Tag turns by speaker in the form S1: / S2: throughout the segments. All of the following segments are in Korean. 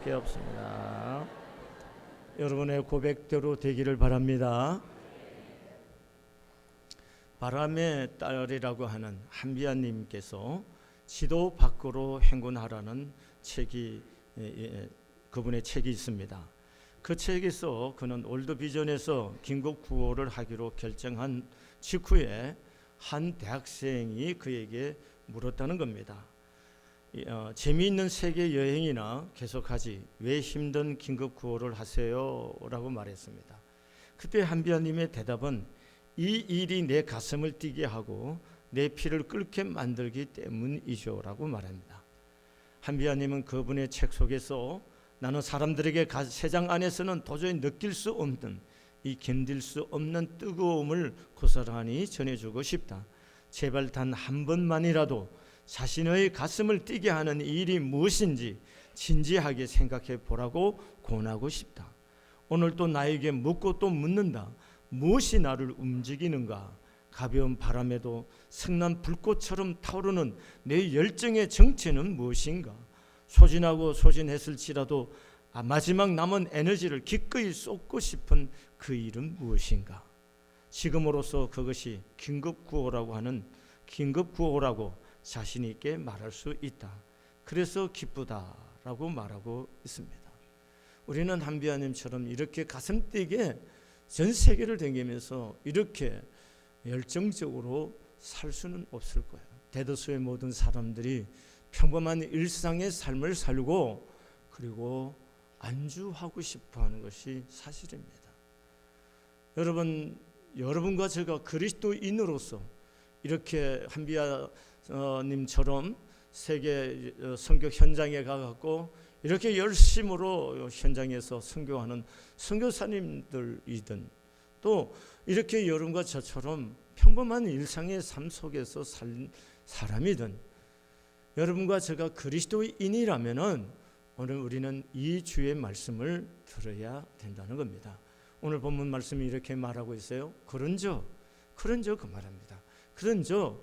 S1: 게 없습니다. 여러분의 고백대로 되기를 바랍니다. 바람의 딸이라고 하는 한비아님께서 지도 밖으로 행군하라는 책이 그분의 책이 있습니다. 그 책에서 그는 월드비전에서 긴급 구호를 하기로 결정한 직후에 한 대학생이 그에게 물었다는 겁니다. 재미있는 세계 여행이나 계속하지 왜 힘든 긴급 구호를 하세요? 라고 말했습니다. 그때 한비아님의 대답은 이 일이 내 가슴을 뛰게 하고 내 피를 끓게 만들기 때문이죠 라고 말합니다. 한비아님은 그분의 책 속에서 나는 사람들에게 세상 안에서는 도저히 느낄 수 없는 이 견딜 수 없는 뜨거움을 고스란히 전해주고 싶다. 제발 단 한 번만이라도 자신의 가슴을 뛰게 하는 일이 무엇인지 진지하게 생각해 보라고 권하고 싶다. 오늘 또 나에게 묻고 또 묻는다. 무엇이 나를 움직이는가? 가벼운 바람에도 승난 불꽃처럼 타오르는 내 열정의 정체는 무엇인가? 소진하고 소진했을지라도 마지막 남은 에너지를 기꺼이 쏟고 싶은 그 일은 무엇인가? 지금으로서 그것이 긴급구호라고 자신 있게 말할 수 있다. 그래서 기쁘다라고 말하고 있습니다. 우리는 한비아님처럼 이렇게 가슴 뛰게 전 세계를 다니면서 이렇게 열정적으로 살 수는 없을 거예요. 대다수의 모든 사람들이 평범한 일상의 삶을 살고 그리고 안주하고 싶어하는 것이 사실입니다. 여러분과 제가 그리스도인으로서 이렇게 한비아님처럼 세계 선교 현장에 가갖고 이렇게 열심으로 현장에서 선교하는 선교사님들이든 또 이렇게 여러분과 저처럼 평범한 일상의 삶 속에서 살 사람이든 여러분과 제가 그리스도인이라면은 오늘 우리는 이 주의 말씀을 들어야 된다는 겁니다. 오늘 본문 말씀이 이렇게 말하고 있어요. 그런저 그 말합니다. 그런저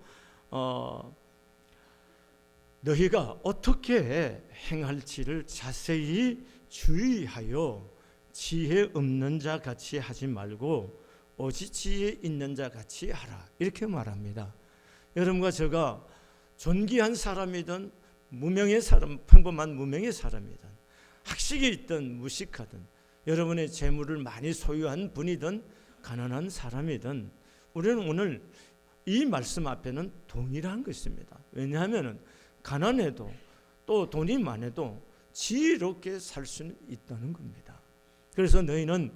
S1: 너희가 어떻게 행할지를 자세히 주의하여 지혜 없는 자 같이 하지 말고 오직 지혜 있는 자 같이 하라. 이렇게 말합니다. 여러분과 제가 존귀한 사람이든 무명의 사람, 평범한 무명의 사람이든 학식이 있든 무식하든 여러분의 재물을 많이 소유한 분이든 가난한 사람이든 우리는 오늘 이 말씀 앞에는 동일한 것입니다. 왜냐하면 가난해도 또 돈이 많아도 지혜롭게 살 수는 있다는 겁니다. 그래서 너희는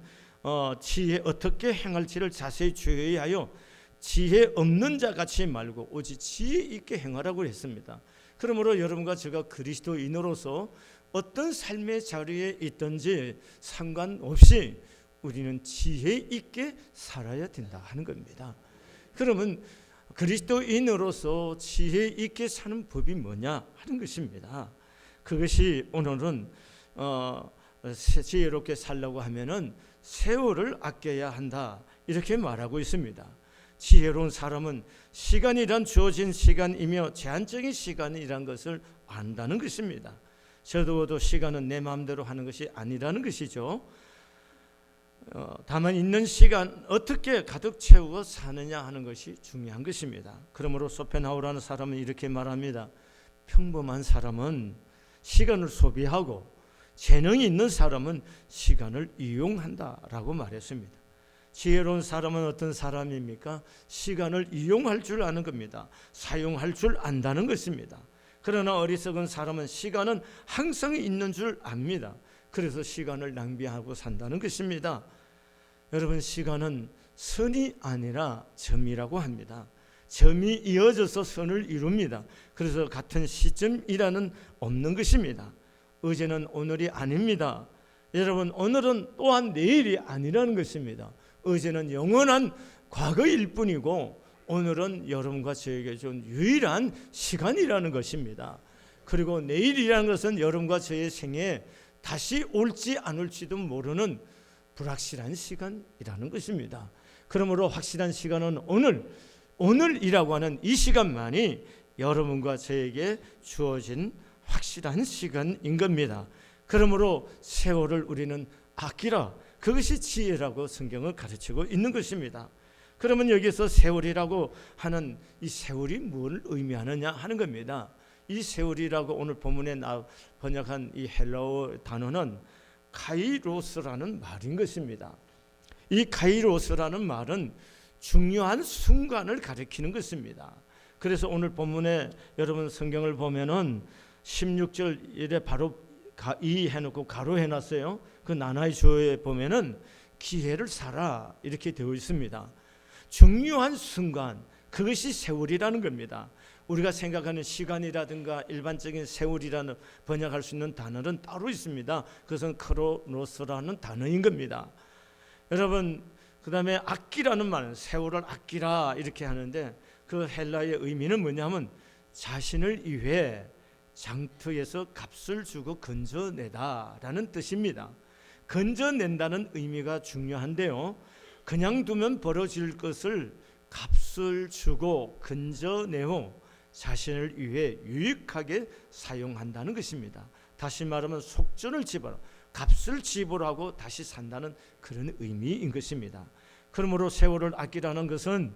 S1: 지혜 어떻게 행할지를 자세히 주의하여 지혜 없는 자 같이 말고 오직 지혜 있게 행하라고 했습니다. 그러므로 여러분과 제가 그리스도인으로서 어떤 삶의 자리에 있든지 상관없이 우리는 지혜 있게 살아야 된다 하는 겁니다. 그러면 그리스도인으로서 지혜 있게 사는 법이 뭐냐 하는 것입니다. 그것이 오늘은 지혜롭게 살려고 하면은 세월을 아껴야 한다 이렇게 말하고 있습니다. 지혜로운 사람은 시간이란 주어진 시간이며 제한적인 시간이란 것을 안다는 것입니다. 저도 시간은 내 마음대로 하는 것이 아니라는 것이죠. 다만 있는 시간 어떻게 가득 채우어 사느냐 하는 것이 중요한 것입니다. 그러므로 소펜하우라는 사람은 이렇게 말합니다. 평범한 사람은 시간을 소비하고 재능이 있는 사람은 시간을 이용한다라고 말했습니다. 지혜로운 사람은 어떤 사람입니까? 시간을 이용할 줄 아는 겁니다. 사용할 줄 안다는 것입니다. 그러나 어리석은 사람은 시간은 항상 있는 줄 압니다. 그래서 시간을 낭비하고 산다는 것입니다. 여러분, 시간은 선이 아니라 점이라고 합니다. 점이 이어져서 선을 이룹니다. 그래서 같은 시점이라는 없는 것입니다. 어제는 오늘이 아닙니다. 여러분, 오늘은 또한 내일이 아니라는 것입니다. 어제는 영원한 과거일 뿐이고 오늘은 여러분과 저에게 준 유일한 시간이라는 것입니다. 그리고 내일이라는 것은 여러분과 저의 생에 다시 올지 안 올지도 모르는 불확실한 시간이라는 것입니다. 그러므로 확실한 시간은 오늘이라고 하는 이 시간만이 여러분과 저에게 주어진 확실한 시간인 겁니다. 그러므로 세월을 우리는 아끼라. 그것이 지혜라고 성경은 가르치고 있는 것입니다. 그러면 여기서 세월이라고 하는 이 세월이 뭘 의미하느냐 하는 겁니다. 이 세월이라고 오늘 본문에 번역한 이 헬라어 단어는 카이로스라는 말인 것입니다. 이 카이로스라는 말은 중요한 순간을 가리키는 것입니다. 그래서 오늘 본문에 여러분 성경을 보면은 16절에 바로 이 해놓고 가로 해놨어요. 그 나나의 주어에 보면은 기회를 사라 이렇게 되어 있습니다. 중요한 순간, 그것이 세월이라는 겁니다. 우리가 생각하는 시간이라든가 일반적인 세월이라는 번역할 수 있는 단어는 따로 있습니다. 그것은 크로노스라는 단어인 겁니다. 여러분, 그 다음에 아끼라는 말은 세월을 아끼라 이렇게 하는데 그 헬라의 의미는 뭐냐면 자신을 위해 장터에서 값을 주고 건져내다라는 뜻입니다. 건져낸다는 의미가 중요한데요, 그냥 두면 벌어질 것을 값을 주고 건져내어 자신을 위해 유익하게 사용한다는 것입니다. 다시 말하면 속전을 지불하고 값을 지불하고 다시 산다는 그런 의미인 것입니다. 그러므로 세월을 아끼라는 것은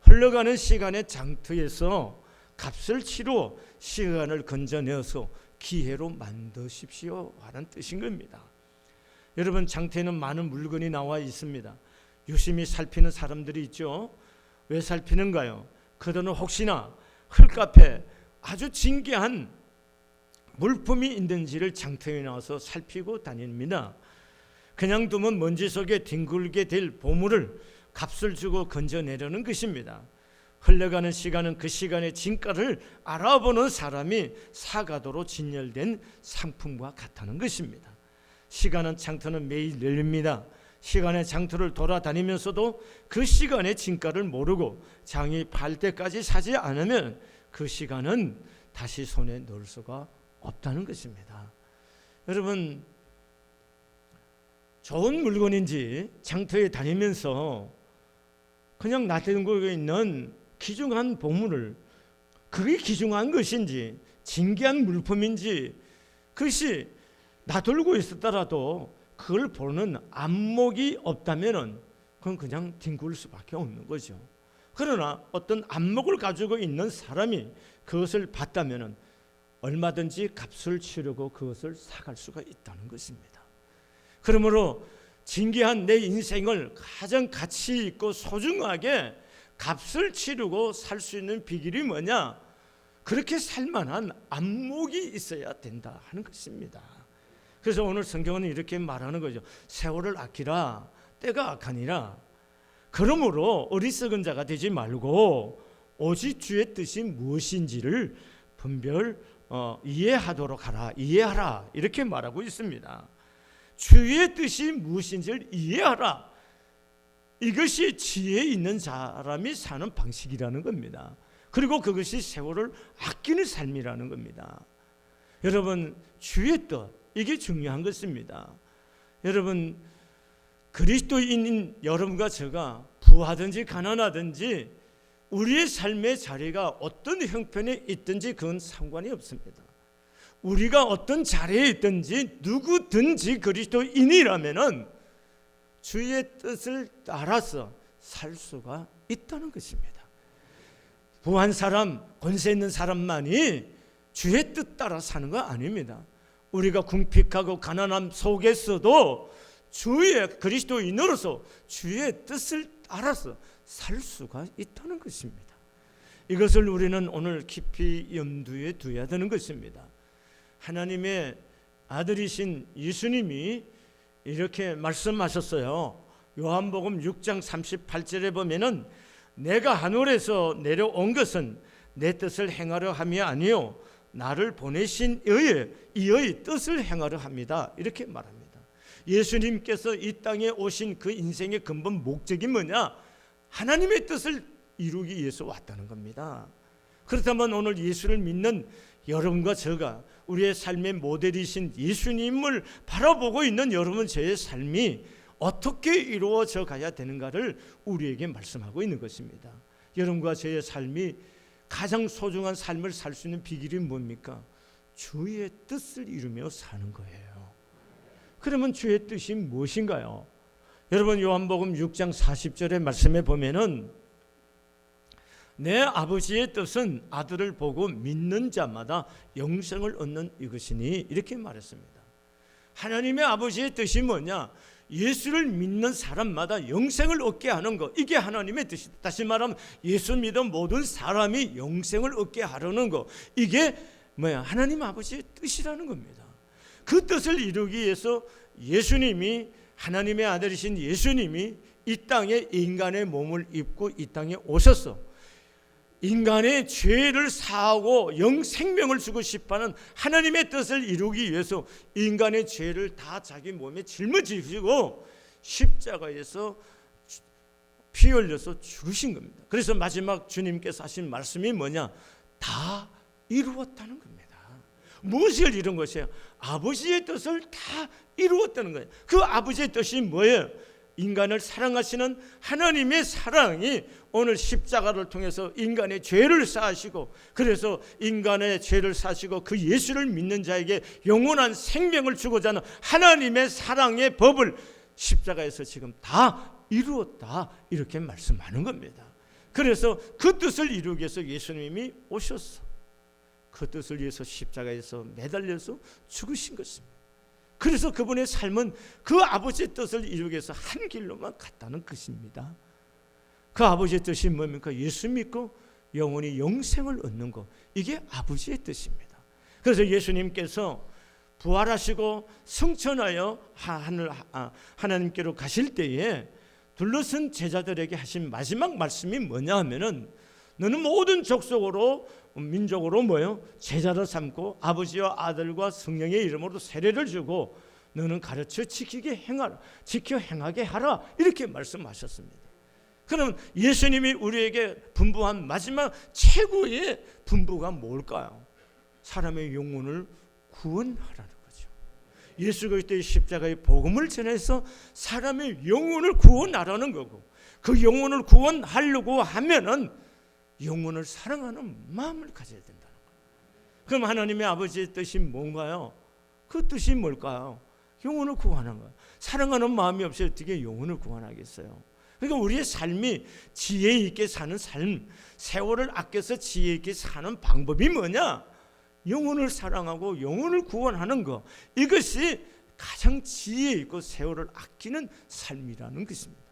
S1: 흘러가는 시간의 장터에서 값을 치러 시간을 건져내어서 기회로 만드십시오 하는 뜻인 겁니다. 여러분, 장터에는 많은 물건이 나와 있습니다. 유심히 살피는 사람들이 있죠. 왜 살피는가요? 그들은 혹시나 흙앞에 아주 진귀한 물품이 있는지를 장터에 나와서 살피고 다닙니다. 그냥 두면 먼지 속에 뒹굴게 될 보물을 값을 주고 건져내려는 것입니다. 흘러가는 시간은 그 시간의 진가를 알아보는 사람이 사가도로 진열된 상품과 같다는 것입니다. 시간은 장터는 매일 열립니다. 시간의 장터를 돌아다니면서도 그 시간의 진가를 모르고 장이 팔 때까지 사지 않으면 그 시간은 다시 손에 넣을 수가 없다는 것입니다. 여러분, 좋은 물건인지 장터에 다니면서 그냥 놔두고 있는 귀중한 보물을, 그게 귀중한 것인지 진귀한 물품인지, 그것이 놔두고 있었더라도 그걸 보는 안목이 없다면 그건 그냥 뒹굴 수밖에 없는 거죠. 그러나 어떤 안목을 가지고 있는 사람이 그것을 봤다면 얼마든지 값을 치르고 그것을 사갈 수가 있다는 것입니다. 그러므로 진귀한 내 인생을 가장 가치 있고 소중하게 값을 치르고 살 수 있는 비결이 뭐냐? 그렇게 살만한 안목이 있어야 된다 하는 것입니다. 그래서 오늘 성경은 이렇게 말하는 거죠. 세월을 아끼라, 때가 악하니라. 그러므로 어리석은 자가 되지 말고 오직 주의 뜻이 무엇인지를 분별 이해하도록 하라. 이해하라 이렇게 말하고 있습니다. 주의 뜻이 무엇인지를 이해하라. 이것이 지혜 있는 사람이 사는 방식이라는 겁니다. 그리고 그것이 세월을 아끼는 삶이라는 겁니다. 여러분, 주의 뜻, 이게 중요한 것입니다. 여러분, 그리스도인인 여러분과 제가 부하든지 가난하든지 우리의 삶의 자리가 어떤 형편에 있든지 그건 상관이 없습니다. 우리가 어떤 자리에 있든지 누구든지 그리스도인이라면은 주의 뜻을 따라서 살 수가 있다는 것입니다. 부한 사람, 권세 있는 사람만이 주의 뜻 따라 사는 거 아닙니다. 우리가 궁핍하고 가난함 속에서도 주의 그리스도인으로서 주의 뜻을 따라서 살 수가 있다는 것입니다. 이것을 우리는 오늘 깊이 염두에 두어야 되는 것입니다. 하나님의 아들이신 예수님이 이렇게 말씀하셨어요. 요한복음 6장 38절에 보면은 내가 하늘에서 내려온 것은 내 뜻을 행하려 함이 아니요 나를 보내신 이의 뜻을 행하려 합니다. 이렇게 말합니다. 예수님께서 이 땅에 오신 그 인생의 근본 목적이 뭐냐? 하나님의 뜻을 이루기 위해서 왔다는 겁니다. 그렇다면 오늘 예수를 믿는 여러분과 제가 우리의 삶의 모델이신 예수님을 바라보고 있는 여러분, 저의 삶이 어떻게 이루어져 가야 되는가를 우리에게 말씀하고 있는 것입니다. 여러분과 저의 삶이 가장 소중한 삶을 살 수 있는 비결이 뭡니까? 주의 뜻을 이루며 사는 거예요. 그러면 주의 뜻이 무엇인가요? 여러분 요한복음 6장 40절의 말씀에 보면은 내 아버지의 뜻은 아들을 보고 믿는 자마다 영생을 얻는 이것이니 이렇게 말했습니다. 하나님의 아버지의 뜻이 뭐냐? 예수를 믿는 사람마다 영생을 얻게 하는 것, 이게 하나님의 뜻이다. 다시 말하면 예수 믿은 모든 사람이 영생을 얻게 하려는 것, 이게 뭐야? 하나님 아버지의 뜻이라는 겁니다. 그 뜻을 이루기 위해서 예수님이, 하나님의 아들이신 예수님이 이 땅에 인간의 몸을 입고 이 땅에 오셔서 인간의 죄를 사하고 영생명을 주고 싶어하는 하나님의 뜻을 이루기 위해서 인간의 죄를 다 자기 몸에 짊어지시고 십자가에서 피 흘려서 죽으신 겁니다. 그래서 마지막 주님께서 하신 말씀이 뭐냐? 다 이루었다는 겁니다. 무엇을 이룬 것이에요? 아버지의 뜻을 다 이루었다는 거예요. 그 아버지의 뜻이 뭐예요? 인간을 사랑하시는 하나님의 사랑이 오늘 십자가를 통해서 인간의 죄를 사하시고, 그래서 인간의 죄를 사시고 그 예수를 믿는 자에게 영원한 생명을 주고자 하는 하나님의 사랑의 법을 십자가에서 지금 다 이루었다, 이렇게 말씀하는 겁니다. 그래서 그 뜻을 이루기 위해서 예수님이 오셨어. 그 뜻을 위해서 십자가에서 매달려서 죽으신 것입니다. 그래서 그분의 삶은 그 아버지의 뜻을 이루기 위해서 한 길로만 갔다는 것입니다. 그 아버지의 뜻이 뭡니까? 예수 믿고 영원히 영생을 얻는 것, 이게 아버지의 뜻입니다. 그래서 예수님께서 부활하시고 승천하여 하나님께로 가실 때에 둘러선 제자들에게 하신 마지막 말씀이 뭐냐 하면은, 너는 모든 족속으로 민족으로 뭐요? 제자를 삼고 아버지와 아들과 성령의 이름으로 세례를 주고 너는 가르쳐 지켜 행하게 하라, 이렇게 말씀하셨습니다. 그럼 예수님이 우리에게 분부한 마지막 최고의 분부가 뭘까요? 사람의 영혼을 구원하라는 거죠. 예수 그리스도의 십자가의 복음을 전해서 사람의 영혼을 구원하라는 거고, 그 영혼을 구원하려고 하면은 영혼을 사랑하는 마음을 가져야 된다는 거예요. 그럼 하나님의 아버지의 뜻이 뭔가요? 그 뜻이 뭘까요? 영혼을 구원하는 거예요. 사랑하는 마음이 없이 어떻게 영혼을 구원하겠어요? 그러니까 우리의 삶이 지혜 있게 사는 삶, 세월을 아껴서 지혜 있게 사는 방법이 뭐냐? 영혼을 사랑하고 영혼을 구원하는 것, 이것이 가장 지혜 있고 세월을 아끼는 삶이라는 것입니다.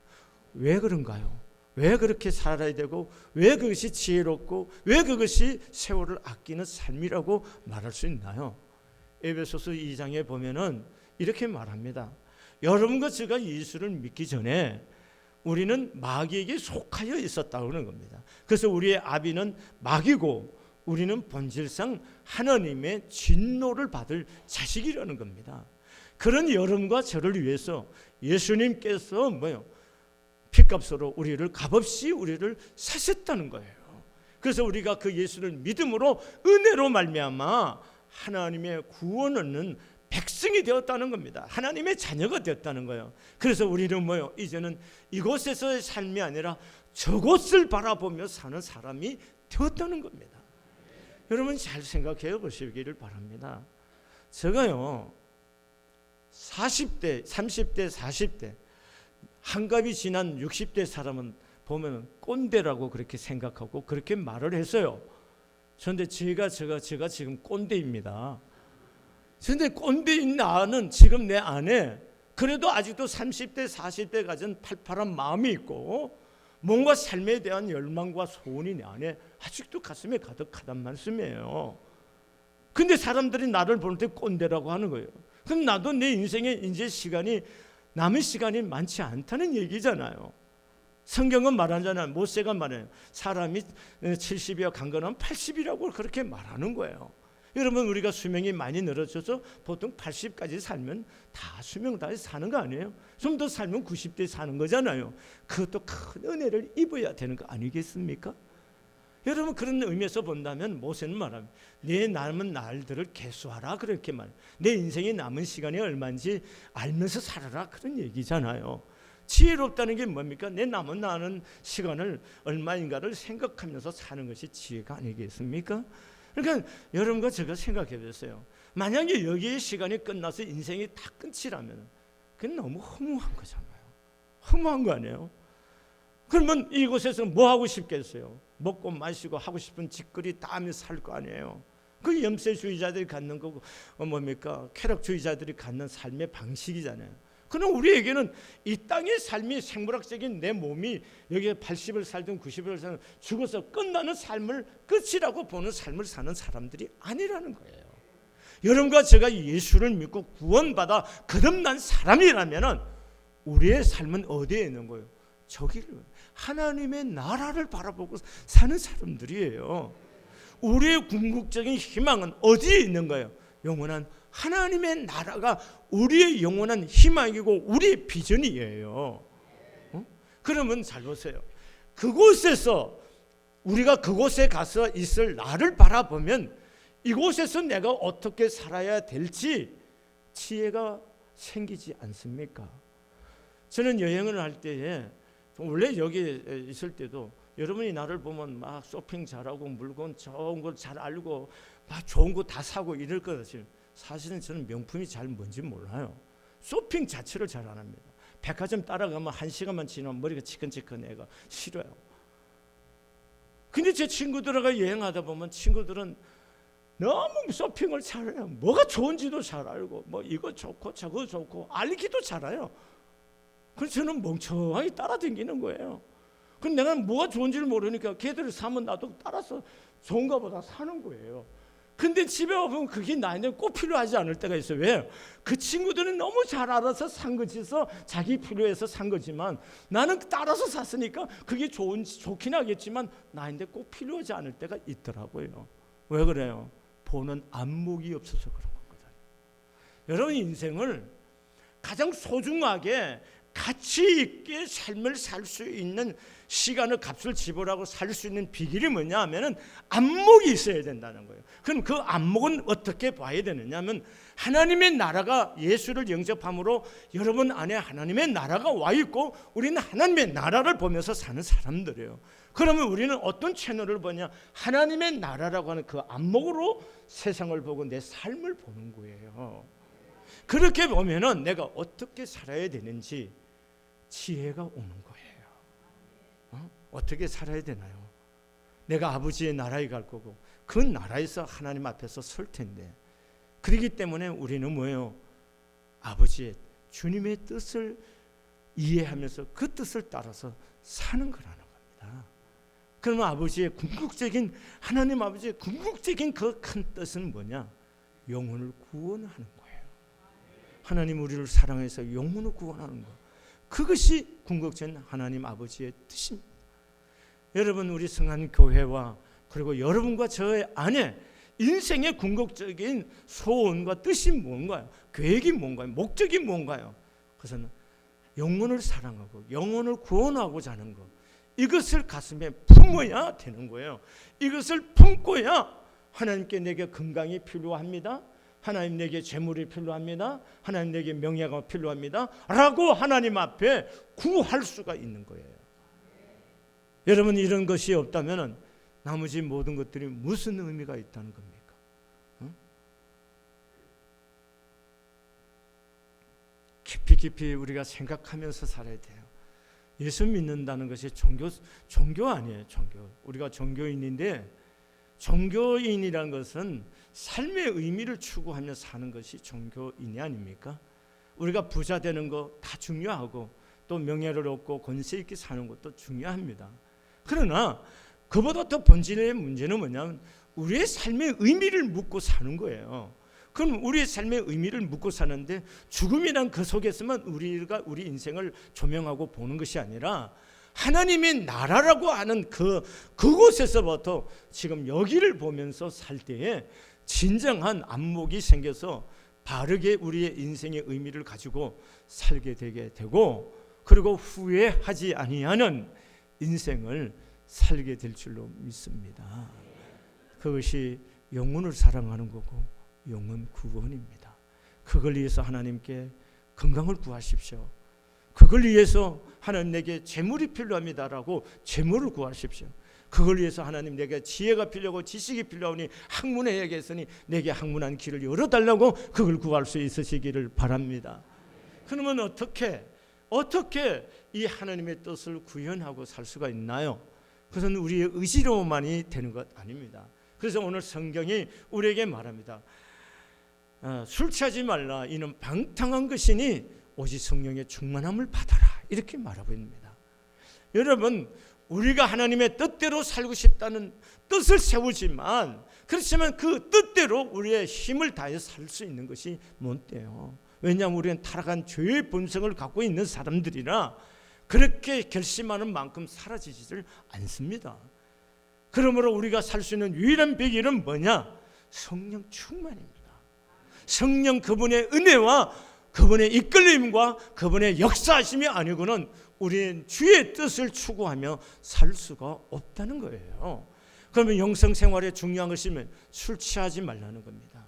S1: 왜 그런가요? 왜 그렇게 살아야 되고, 왜 그것이 지혜롭고, 왜 그것이 세월을 아끼는 삶이라고 말할 수 있나요? 에베소서 2장에 보면은 이렇게 말합니다. 여러분과 제가 예수를 믿기 전에 우리는 마귀에게 속하여 있었다고 하는 겁니다. 그래서 우리의 아비는 마귀고 우리는 본질상 하나님의 진노를 받을 자식이라는 겁니다. 그런 여러분과 저를 위해서 예수님께서 피값으로 우리를 값없이 우리를 사셨다는 거예요. 그래서 우리가 그 예수를 믿음으로 은혜로 말미암아 하나님의 구원 얻는 백성이 되었다는 겁니다. 하나님의 자녀가 되었다는 거예요. 그래서 우리는 이제는 이곳에서의 삶이 아니라 저곳을 바라보며 사는 사람이 되었다는 겁니다. 여러분 잘 생각해 보시기를 바랍니다. 제가요 40대, 30대, 40대 한갑이 지난 60대 사람은 보면 꼰대라고 그렇게 생각하고 그렇게 말을 했어요. 그런데 제가 지금 꼰대입니다. 그런데 꼰대인 나는 지금 내 안에 그래도 아직도 30대 40대 가진 팔팔한 마음이 있고 뭔가 삶에 대한 열망과 소원이 내 안에 아직도 가슴에 가득하단 말씀이에요. 근데 사람들이 나를 볼 때 꼰대라고 하는 거예요. 그럼 나도 내 인생에 이제 남은 시간이 많지 않다는 얘기잖아요. 성경은 말하잖아요. 모세가 말해요. 사람이 70이야 강건하면 80이라고 그렇게 말하는 거예요. 여러분 우리가 수명이 많이 늘어져서 보통 80까지 살면 다 수명 다 사는 거 아니에요? 좀 더 살면 90대 사는 거잖아요. 그것도 큰 은혜를 입어야 되는 거 아니겠습니까? 여러분 그런 의미에서 본다면 모세는 말합니다. 내 남은 날들을 계수하라, 그렇게 말해요. 내 인생의 남은 시간이 얼마인지 알면서 살아라, 그런 얘기잖아요. 지혜롭다는 게 뭡니까? 내 남은 시간을 얼마인가를 생각하면서 사는 것이 지혜가 아니겠습니까? 그러니까 여러분과 제가 생각해 보세요. 만약에 여기에 시간이 끝나서 인생이 다 끝이라면 그건 너무 허무한 거잖아요. 허무한 거 아니에요? 그러면 이곳에서 뭐 하고 싶겠어요? 먹고 마시고 하고 싶은 짓거리 다 하며 살 거 아니에요. 그 염세주의자들이 갖는 거고 뭡니까? 쾌락주의자들이 갖는 삶의 방식이잖아요. 그럼 우리에게는 이 땅의 삶이 생물학적인 내 몸이 여기에 80을 살든 90을 살든 죽어서 끝나는 삶을 끝이라고 보는 삶을 사는 사람들이 아니라는 거예요. 여러분과 제가 예수를 믿고 구원받아 거듭난 사람이라면 우리의 삶은 어디에 있는 거예요? 저기를 하나님의 나라를 바라보고 사는 사람들이에요. 우리의 궁극적인 희망은 어디에 있는 거예요? 영원한 하나님의 나라가 우리의 영원한 희망이고 우리의 비전이에요. 그러면 잘 보세요. 그곳에서 우리가 그곳에 가서 있을 나를 바라보면 이곳에서 내가 어떻게 살아야 될지 지혜가 생기지 않습니까? 저는 여행을 할 때에 원래 여기 있을 때도 여러분이 나를 보면 막 쇼핑 잘하고 물건 좋은 걸 잘 알고 막 좋은 거 다 사고 이럴 것 같아요. 사실은 저는 명품이 잘 뭔지 몰라요. 쇼핑 자체를 잘 안 합니다. 백화점 따라가면 1시간만 지나면 머리가 치근치근해가 싫어요. 근데 제 친구들하고 여행하다 보면 친구들은 너무 쇼핑을 잘해요. 뭐가 좋은지도 잘 알고 뭐 이거 좋고 저거 좋고 알기도 잘해요. 그래서 저는 멍청하게 따라다니는 거예요. 그럼 내가 뭐가 좋은지를 모르니까 걔들을 사면 나도 따라서 좋은가 보다 사는 거예요. 근데 집에 와보면 그게 나한테 꼭 필요하지 않을 때가 있어요. 왜요? 그 친구들은 너무 잘 알아서 산 거지서 자기 필요해서 산 거지만 나는 따라서 샀으니까 그게 좋긴 하겠지만 나한테 꼭 필요하지 않을 때가 있더라고요. 왜 그래요? 보는 안목이 없어서 그런 거거든요. 여러분 인생을 가장 소중하게 가치 있게 삶을 살 수 있는 시간을 값을 지불하고 살 수 있는 비결이 뭐냐 하면은 안목이 있어야 된다는 거예요. 그럼 그 안목은 어떻게 봐야 되느냐 하면 하나님의 나라가 예수를 영접함으로 여러분 안에 하나님의 나라가 와 있고 우리는 하나님의 나라를 보면서 사는 사람들이에요. 그러면 우리는 어떤 채널을 보냐? 하나님의 나라라고 하는 그 안목으로 세상을 보고 내 삶을 보는 거예요. 그렇게 보면은 내가 어떻게 살아야 되는지 지혜가 오는 거예요. 어떻게 살아야 되나요? 내가 아버지의 나라에 갈 거고 그 나라에서 하나님 앞에서 설 텐데 그렇기 때문에 우리는 뭐예요? 아버지의 주님의 뜻을 이해하면서 그 뜻을 따라서 사는 거라는 겁니다. 그러면 아버지의 궁극적인 하나님 아버지의 궁극적인 그 큰 뜻은 뭐냐? 영혼을 구원하는 거예요. 하나님 우리를 사랑해서 영혼을 구원하는 것, 그것이 궁극적인 하나님 아버지의 뜻입니다. 여러분 우리 성한교회와 그리고 여러분과 저의 안에 인생의 궁극적인 소원과 뜻이 뭔가요? 계획이 뭔가요? 목적이 뭔가요? 그것은 영혼을 사랑하고 영혼을 구원하고자 하는 것, 이것을 가슴에 품어야 되는 거예요. 이것을 품고야 하나님께 내게 건강이 필요합니다, 하나님 내게 재물이 필요합니다, 하나님 내게 명예가 필요합니다 라고 하나님 앞에 구할 수가 있는 거예요. 여러분 이런 것이 없다면 나머지 모든 것들이 무슨 의미가 있다는 겁니까? 깊이 우리가 생각하면서 살아야 돼요. 예수 믿는다는 것이 종교 아니에요. 종교. 우리가 종교인인데 종교인이라는 것은 삶의 의미를 추구하며 사는 것이 종교인이 아닙니까? 우리가 부자 되는 거 다 중요하고 또 명예를 얻고 권세 있게 사는 것도 중요합니다. 그러나 그보다 더 본질의 문제는 뭐냐면 우리의 삶의 의미를 묻고 사는 거예요. 그럼 우리의 삶의 의미를 묻고 사는데 죽음이란 그 속에서만 우리가 우리 인생을 조명하고 보는 것이 아니라 하나님의 나라라고 하는 그곳에서부터 지금 여기를 보면서 살 때에 진정한 안목이 생겨서 바르게 우리의 인생의 의미를 가지고 살게 되게 되고 그리고 후회하지 아니하는 인생을 살게 될 줄로 믿습니다. 그것이 영혼을 사랑하는 거고 영혼 구원입니다. 그걸 위해서 하나님께 건강을 구하십시오. 그걸 위해서 하나님 내게 재물이 필요합니다라고 재물을 구하십시오. 그걸 위해서 하나님 내게 지혜가 필요하고 지식이 필요하니 학문해야겠으니 내게 학문한 길을 열어달라고 그걸 구할 수 있으시기를 바랍니다. 그러면 어떻게 이 하나님의 뜻을 구현하고 살 수가 있나요? 그것은 우리의 의지로만이 되는 것 아닙니다. 그래서 오늘 성경이 우리에게 말합니다. 술 취하지 말라. 이는 방탕한 것이니 오직 성령의 충만함을 받아라. 이렇게 말하고 있습니다. 여러분, 우리가 하나님의 뜻대로 살고 싶다는 뜻을 세우지만, 그렇지만 그 뜻대로 우리의 힘을 다해서 살 수 있는 것이 못돼요. 왜냐하면 우리는 타락한 죄의 본성을 갖고 있는 사람들이라 그렇게 결심하는 만큼 사라지지를 않습니다. 그러므로 우리가 살 수 있는 유일한 비결은 뭐냐? 성령 충만입니다. 성령 그분의 은혜와 그분의 이끌림과 그분의 역사하심이 아니고는 우리는 주의 뜻을 추구하며 살 수가 없다는 거예요. 그러면 영성 생활에 중요한 것이면 술 취하지 말라는 겁니다.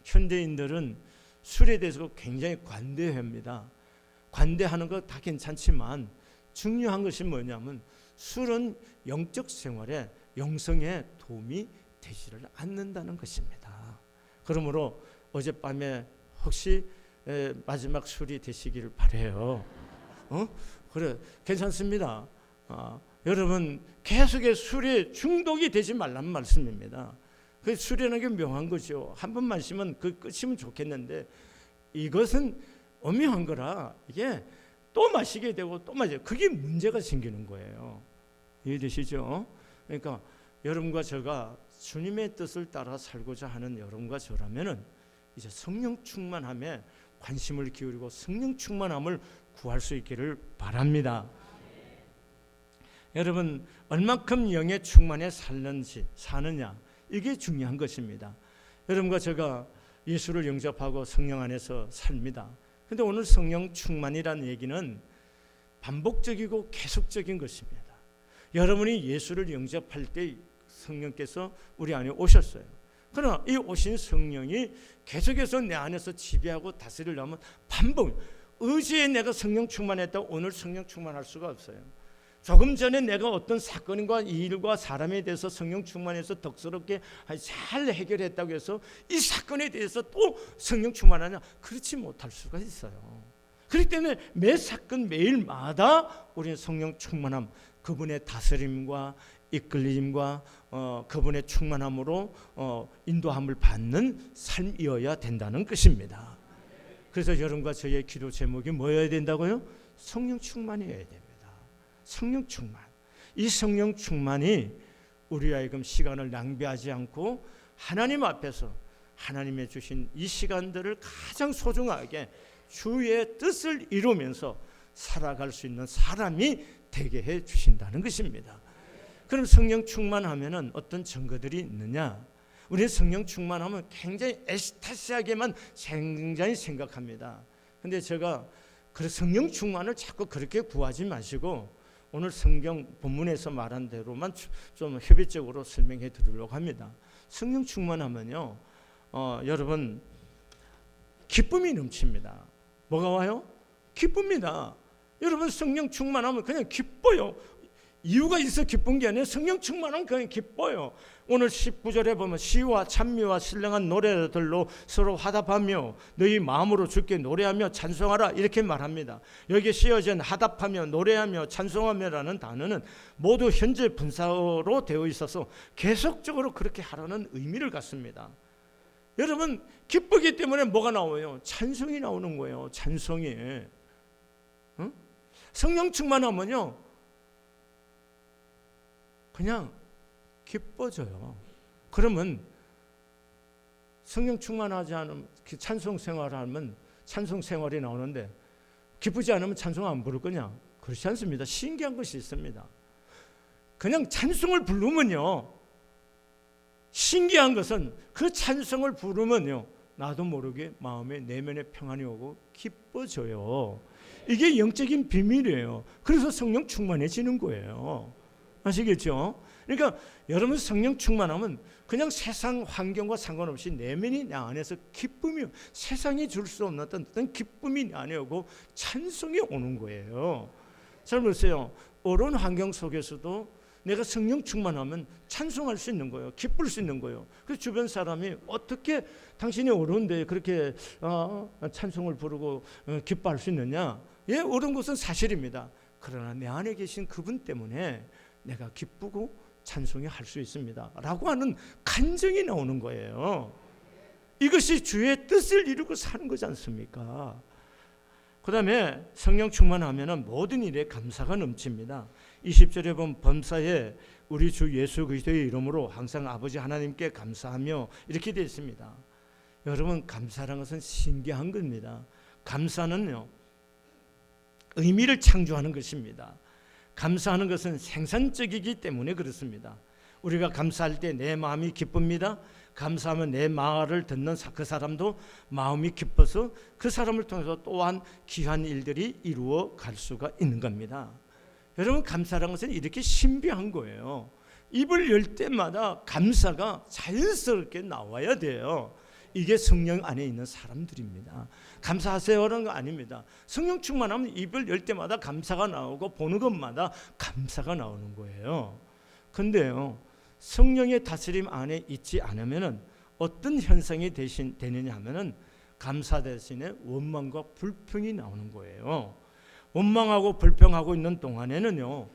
S1: 현대인들은 술에 대해서 굉장히 관대합니다. 관대하는 거 다 괜찮지만 중요한 것이 뭐냐면 술은 영적 생활에 영성에 도움이 되지를 않는다는 것입니다. 그러므로 어젯밤에 혹시 마지막 술이 되시기를 바라요. 그래, 괜찮습니다. 여러분 계속해 술에 중독이 되지 말라는 말씀입니다. 그 술이라는 게 묘한 거죠. 한 번 마시면 그 끝이면 좋겠는데 이것은 엄묘한 거라 이게 또 마시게 되고 또 마시게, 그게 문제가 생기는 거예요. 이해되시죠? 그러니까 여러분과 제가 주님의 뜻을 따라 살고자 하는 여러분과 저라면은 이제 성령 충만함에 관심을 기울이고 성령 충만함을 구할 수 있기를 바랍니다. 여러분, 얼마큼 영의 충만에 사느냐, 이게 중요한 것입니다. 여러분과 제가 예수를 영접하고 성령 안에서 삽니다. 그런데 오늘 성령 충만이라는 얘기는 반복적이고 계속적인 것입니다. 여러분이 예수를 영접할 때 성령께서 우리 안에 오셨어요. 그러나 이 오신 성령이 계속해서 내 안에서 지배하고 다스리려면 반복, 의지에 내가 성령 충만했다고 오늘 성령 충만할 수가 없어요. 조금 전에 내가 어떤 사건과 일과 사람에 대해서 성령 충만해서 덕스럽게 잘 해결했다고 해서 이 사건에 대해서 또 성령 충만하냐? 그렇지 못할 수가 있어요. 그렇기 때문에 매 사건 매일마다 우리는 성령 충만함, 그분의 다스림과 이끌림과 그분의 충만함으로 인도함을 받는 삶이어야 된다는 것입니다. 그래서 여러분과 저의 기도 제목이 뭐여야 된다고요? 성령 충만이어야 됩니다. 성령 충만. 이 성령 충만이 우리 하여금 시간을 낭비하지 않고 하나님 앞에서 하나님의 주신 이 시간들을 가장 소중하게 주의 뜻을 이루면서 살아갈 수 있는 사람이 되게 해 주신다는 것입니다. 그럼 성령 충만하면은 어떤 증거들이 있느냐? 우리는 성령 충만하면 굉장히 에스타시하게만 굉장히 생각합니다. 근데 제가 그 성령 충만을 자꾸 그렇게 구하지 마시고 오늘 성경 본문에서 말한 대로만 좀 협의적으로 설명해 드리려고 합니다. 성령 충만하면요, 여러분 기쁨이 넘칩니다. 뭐가 와요? 기쁩니다. 여러분 성령 충만하면 그냥 기뻐요. 이유가 있어 기쁜 게 아니라 성령 충만하면 그냥 기뻐요. 오늘 19절에 보면 시와 찬미와 신령한 노래들로 서로 화답하며 너희 마음으로 주께 노래하며 찬송하라 이렇게 말합니다. 여기에 쓰여진 화답하며 노래하며 찬송하며라는 단어는 모두 현재 분사로 되어 있어서 계속적으로 그렇게 하라는 의미를 갖습니다. 여러분 기쁘기 때문에 뭐가 나와요? 찬송이 나오는 거예요. 찬송이. 성령 충만하면요 그냥 기뻐져요. 그러면 성령 충만하지 않으면 찬송 생활하면 찬송 생활이 나오는데 기쁘지 않으면 찬송 안 부를 거냐? 그렇지 않습니다. 신기한 것이 있습니다. 그냥 찬송을 부르면요, 신기한 것은 그 찬송을 부르면요 나도 모르게 마음에 내면의 평안이 오고 기뻐져요. 이게 영적인 비밀이에요. 그래서 성령 충만해지는 거예요. 아시겠죠? 그러니까 여러분 성령 충만하면 그냥 세상 환경과 상관없이 내면이 내 안에서 기쁨이, 세상이 줄 수 없는 어떤 기쁨이 내 안에 오고 찬송이 오는 거예요. 잘 보세요. 어려운 환경 속에서도 내가 성령 충만하면 찬송할 수 있는 거예요. 기쁠 수 있는 거예요. 그래서 주변 사람이 어떻게 당신이 어려운데 그렇게 찬송을 부르고 기뻐할 수 있느냐? 예, 어려운 것은 사실입니다. 그러나 내 안에 계신 그분 때문에 내가 기쁘고 찬송이 할 수 있습니다 라고 하는 간증이 나오는 거예요. 이것이 주의 뜻을 이루고 사는 거지 않습니까? 그 다음에 성령 충만하면 모든 일에 감사가 넘칩니다. 20절에 보면 범사에 우리 주 예수 그리스도의 이름으로 항상 아버지 하나님께 감사하며 이렇게 되어 있습니다. 여러분, 감사라는 것은 신기한 겁니다. 감사는요, 의미를 창조하는 것입니다. 감사하는 것은 생산적이기 때문에 그렇습니다. 우리가 감사할 때 내 마음이 기쁩니다. 감사하면 내 말을 듣는 그 사람도 마음이 기뻐서 그 사람을 통해서 또한 귀한 일들이 이루어 갈 수가 있는 겁니다. 여러분, 감사라는 것은 이렇게 신비한 거예요. 입을 열 때마다 감사가 자연스럽게 나와야 돼요. 이게 성령 안에 있는 사람들입니다. 감사하세요라는 거 아닙니다. 성령 충만하면 입을 열 때마다 감사가 나오고 보는 것마다 감사가 나오는 거예요. 근데요, 성령의 다스림 안에 있지 않으면 어떤 현상이 되느냐 하면은 감사 대신에 원망과 불평이 나오는 거예요. 원망하고 불평하고 있는 동안에는요,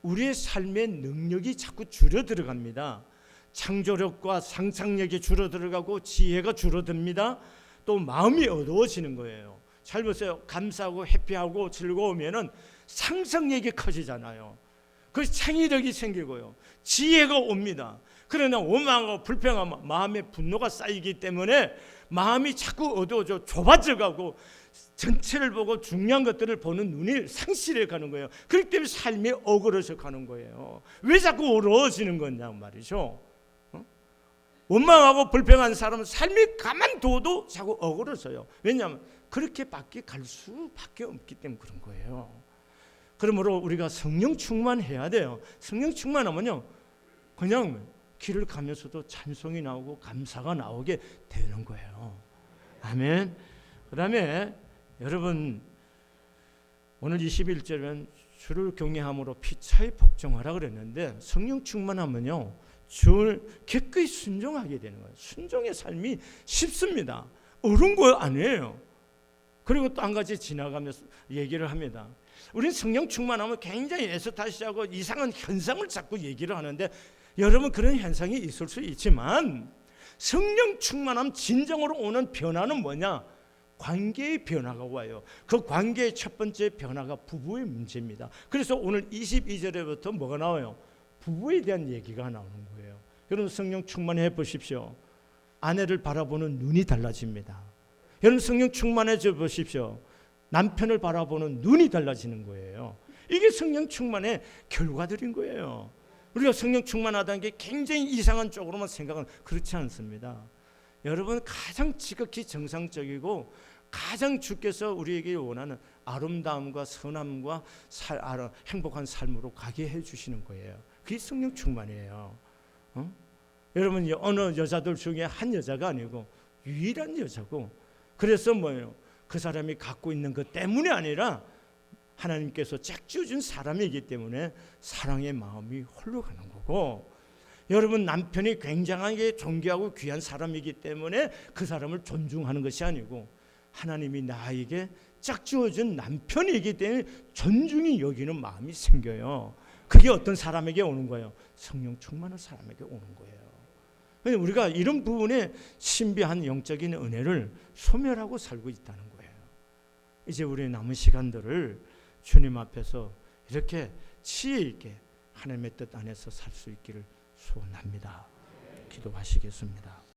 S1: 우리의 삶의 능력이 자꾸 줄어들어갑니다. 창조력과 상상력이 줄어들어가고 지혜가 줄어듭니다. 또 마음이 어두워지는 거예요. 잘 보세요. 감사하고 해피하고 즐거우면은 상상력이 커지잖아요. 그 창의력이 생기고요, 지혜가 옵니다. 그러나 원망하고 불평하면 마음에 분노가 쌓이기 때문에 마음이 자꾸 어두워져 좁아져 가고 전체를 보고 중요한 것들을 보는 눈이 상실해 가는 거예요. 그렇기 때문에 삶이 어그러져 가는 거예요. 왜 자꾸 어려워지는 거냐 말이죠. 원망하고 불평한 사람은 삶이 가만둬도 자꾸 어그러져요. 왜냐하면 그렇게밖에 갈 수밖에 없기 때문에 그런 거예요. 그러므로 우리가 성령 충만해야 돼요. 성령 충만하면요, 그냥 길을 가면서도 찬송이 나오고 감사가 나오게 되는 거예요. 아멘. 그 다음에 여러분, 오늘 21절은 주를 경외함으로 피차에 복종하라 그랬는데, 성령 충만하면요, 주를 기꺼이 순종하게 되는 거예요. 순종의 삶이 쉽습니다. 어려운 거 아니에요. 그리고 또 한 가지 지나가면서 얘기를 합니다. 우리는 성령 충만하면 굉장히 애써타시하고 이상한 현상을 자꾸 얘기를 하는데, 여러분, 그런 현상이 있을 수 있지만 성령 충만함 진정으로 오는 변화는 뭐냐? 관계의 변화가 와요. 그 관계의 첫 번째 변화가 부부의 문제입니다. 그래서 오늘 22절에부터 뭐가 나와요? 부부에 대한 얘기가 나오는 거예요. 여러분, 성령 충만해 보십시오. 아내를 바라보는 눈이 달라집니다. 여러분, 성령 충만해져 보십시오. 남편을 바라보는 눈이 달라지는 거예요. 이게 성령 충만의 결과들인 거예요. 우리가 성령 충만하다는 게 굉장히 이상한 쪽으로만 생각은 그렇지 않습니다. 여러분, 가장 지극히 정상적이고 가장 주께서 우리에게 원하는 아름다움과 선함과 행복한 삶으로 가게 해주시는 거예요. 그게 성령 충만이에요. 여러분, 어느 여자들 중에 한 여자가 아니고 유일한 여자고, 그래서 뭐예요? 그 사람이 갖고 있는 것 때문이 아니라 하나님께서 짝지어준 사람이기 때문에 사랑의 마음이 흘러가는 거고, 여러분, 남편이 굉장하게 존귀하고 귀한 사람이기 때문에 그 사람을 존중하는 것이 아니고 하나님이 나에게 짝지어준 남편이기 때문에 존중이 여기는 마음이 생겨요. 그게 어떤 사람에게 오는 거예요? 성령 충만한 사람에게 오는 거예요. 우리가 이런 부분에 신비한 영적인 은혜를 소멸하고 살고 있다는 거예요. 이제 우리의 남은 시간들을 주님 앞에서 이렇게 지혜 있게 하나님의 뜻 안에서 살 수 있기를 소원합니다. 기도하시겠습니다.